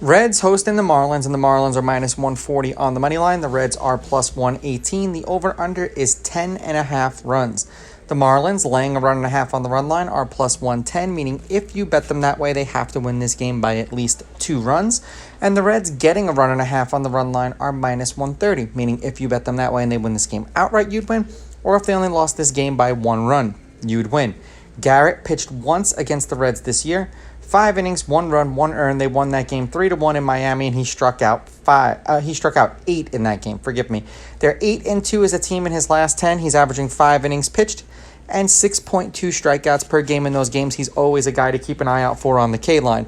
Reds hosting the Marlins, and the Marlins are minus 140 on the money line. The Reds are plus 118. The over-under is 10.5 runs. The Marlins, laying a run and a half on the run line, are plus 110, meaning if you bet them that way, they have to win this game by at least 2 runs. And the Reds, getting a run and a half on the run line, are minus 130, meaning if you bet them that way and they win this game outright, you'd win. Or if they only lost this game by 1 run, you'd win. Garrett pitched once against the Reds this year. 5 innings, 1 run, 1 earned. They won that game 3-1 in Miami, and he struck out 8 in that game. Forgive me. They're 8-2 as a team in his last 10. He's averaging 5 innings pitched and 6.2 strikeouts per game in those games. He's always a guy to keep an eye out for on the K line.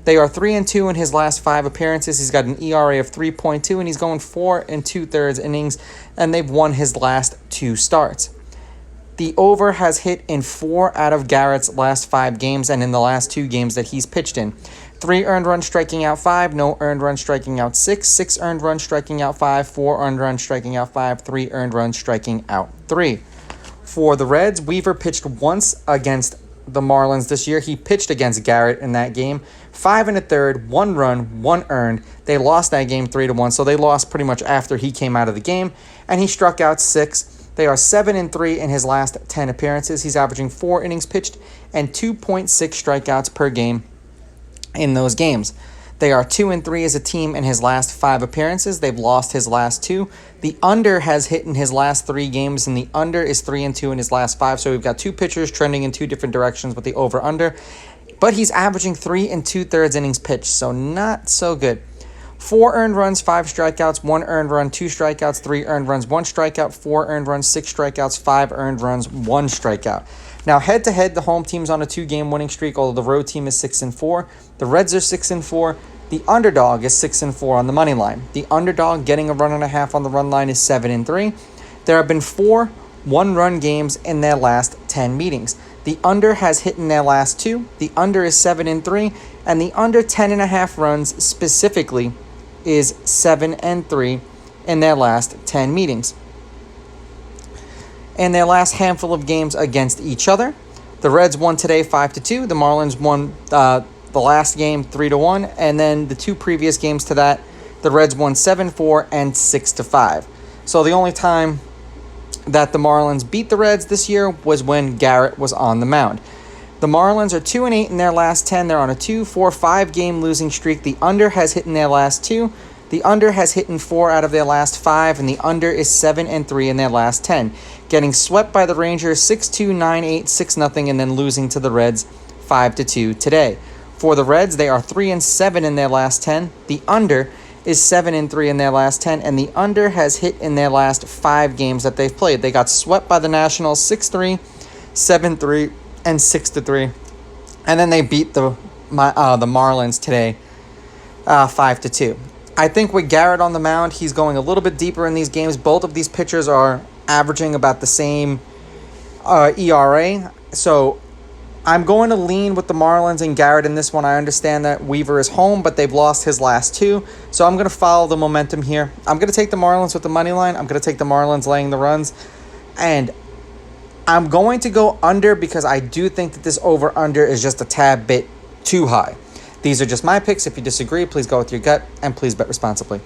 They are 3-2 in his last 5 appearances. He's got an ERA of 3.2, and he's going 4 2/3 innings, and they've won his last 2 starts. The over has hit in 4 out of Garrett's last 5 games and in the last 2 games that he's pitched in. 3 earned runs striking out 5, no earned runs striking out 6, 6 earned runs striking out 5, 4 earned runs striking out 5, 3 earned runs striking out 3. For the Reds, Weaver pitched once against the Marlins this year. He pitched against Garrett in that game. 5 1/3, 1 run, 1 earned. They lost that game 3-1, so they lost pretty much after he came out of the game, and he struck out 6. They are 7-3 in his last 10 appearances. He's averaging 4 innings pitched and 2.6 strikeouts per game in those games. They are 2-3 as a team in his last 5 appearances. They've lost his last 2. The under has hit in his last 3 games, and the under is 3-2 in his last 5. So we've got 2 pitchers trending in 2 different directions with the over-under. But he's averaging 3 2/3 innings pitched, so not so good. 4 earned runs, 5 strikeouts, 1 earned run, 2 strikeouts, 3 earned runs, 1 strikeout, 4 earned runs, 6 strikeouts, 5 earned runs, 1 strikeout. Now, head-to-head, the home team's on a 2-game winning streak, although the road team is 6-4. The Reds are 6-4. The underdog is 6-4 on the money line. The underdog, getting a run and a half on the run line, is 7-3. There have been 4 one-run games in their last 10 meetings. The under has hit in their last 2. The under is 7-3, and the under 10.5 runs specifically is 7-3 in their last 10 meetings. In their last handful of games against each other, the Reds won today 5-2. The Marlins won the last game 3-1, and then the 2 previous games to that, the Reds won 7-4 and 6-5. So the only time that the Marlins beat the Reds this year was when Garrett was on the mound. The Marlins are 2-8 in their last 10. They're on a 2-4-5 game losing streak. The under has hit in their last 2. The under has hit in 4 out of their last 5, and the under is 7-3 in their last 10. Getting swept by the Rangers 6-2, 9-8, 6-0, and then losing to the Reds 5-2 today. For the Reds, they are 3-7 in their last 10. The under is 7-3 in their last 10, and the under has hit in their last 5 games that they've played. They got swept by the Nationals 6-3, 7-3, and 6-3, and then they beat the Marlins today 5-2. I think with Garrett on the mound, he's going a little bit deeper in these games. Both of these pitchers are averaging about the same ERA, so I'm going to lean with the Marlins and Garrett in this one. I understand that Weaver is home, but they've lost his last 2, so I'm going to follow the momentum here. I'm going to take the Marlins with the money line. I'm going to take the Marlins laying the runs, and I'm going to go under because I do think that this over-under is just a tad bit too high. These are just my picks. If you disagree, please go with your gut, and please bet responsibly.